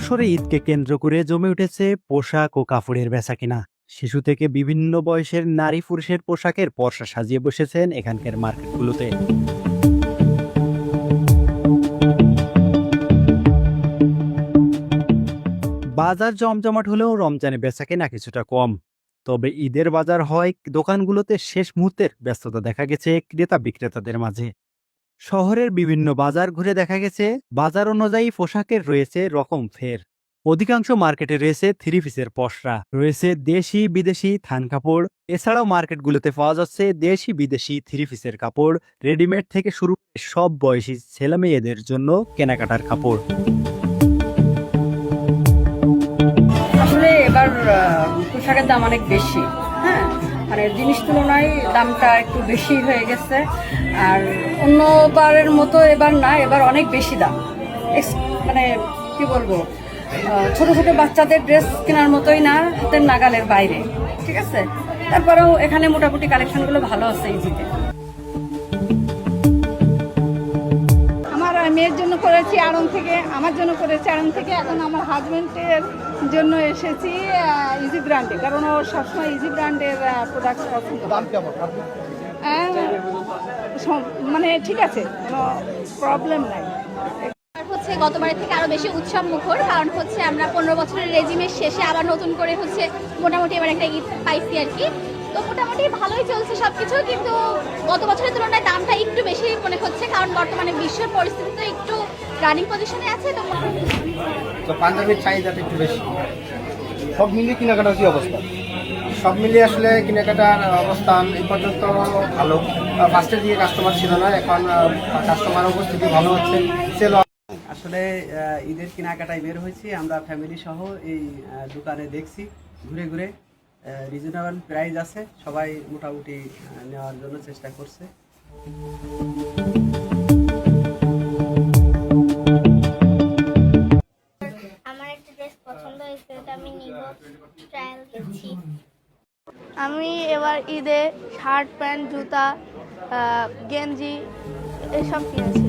যশোরে ঈদকে কেন্দ্র করে জমে উঠেছে পোশাক ও কাপড়ের বেচাকেনা। শিশু থেকে বিভিন্ন বয়সের নারী পুরুষের পোশাকের পসরা সাজিয়ে বসেছেন এখানকার মার্কেটগুলোতে। বাজার জমজমাট হলেও রমজানে বেচাকেনা কিছুটা কম। তবে ঈদের বাজার হয় দোকানগুলোতে শেষ মুহূর্তের ব্যস্ততা দেখা গেছে ক্রেতা বিক্রেতাদের মাঝে। শহরের বিভিন্ন বাজার ঘুরে দেখা গেছে বাজার অনুযায়ী পোশাকের রয়েছে রকম ফের। অধিকাংশ মার্কেটে রয়েছে থ্রি পিসের পসরা, রয়েছে দেশি বিদেশি থান কাপড়। এছাড়াও মার্কেটগুলোতে পাওয়া যাচ্ছে দেশি বিদেশি থ্রি পিসের কাপড়, রেডিমেড থেকে শুরু করে সব বয়সী ছেলে মেয়েদের জন্য কেনাকাটার কাপড়। আসলে এবার পোশাকের দাম অনেক বেশি। হ্যাঁ, মানে জিনিস তুলনায় দামটা একটু বেশি হয়ে গেছে। আর অন্যবারের মতো এবার না, এবার অনেক বেশি দাম। মানে কি বলবো, ছোট ছোট বাচ্চাদের ড্রেস কেনার মতোই না, হাতের নাগালের বাইরে। ঠিক আছে, তারপরেও এখানে মোটামুটি কালেকশনগুলো ভালো আছে ইজিতে। আমার মেয়ের জন্য করেছি আড়ং থেকে, আমার জন্য করেছি আড়ং থেকে। এখন আমার হাজবেন্ডের জন্য এসেছি ইজি ব্র্যান্ডে, কারণ ও সবসময় ইজি ব্র্যান্ডের প্রোডাক্ট পছন্দ। দাম কেমন? মানে ঠিক আছে, কোনো প্রবলেম নাই। হচ্ছে গতবারের থেকে আরো বেশি উৎসব মুখর, কারণ হচ্ছে আমরা 15 বছরের রেজিমের শেষে আবার নতুন করে হচ্ছে মোটামুটি এবার একটা ঈদ পাইছি আর কি। তো মোটামুটি ভালোই চলছে সবকিছু, কিন্তু গত বছরের তুলনায় দামটা একটু বেশি মনে হচ্ছে, কারণ বর্তমানে বিশ্বের পরিস্থিতি তো একটু রানিং পজিশনে আছে। তো পাঞ্জাবির চাহিদাটা একটু বেশি। সব মিলিয়ে কেনাকাটার কি অবস্থা? সব মিলিয়ে আসলে কেনাকাটার অবস্থান এই পর্যন্ত ভালো। ফার্স্টের দিকে কাস্টমার ছিল না, এখন কাস্টমার উপস্থিতি ভালো হচ্ছে, সেল। আসলে ঈদের কেনাকাটায় বের হয়েছি আমরা ফ্যামিলি সহ। এই দোকানে দেখছি ঘুরে ঘুরে রিজনেবল প্রাইস আছে, সবাই মোটামুটি নেওয়ার জন্য চেষ্টা করছে। আমার একটা ড্রেস পছন্দ হয়েছে, ওটা আমি নিব, ট্রায়াল দিচ্ছি। আমি এবার ঈদে শার্ট প্যান্ট জুতা গেঞ্জি এসব কিনেছি।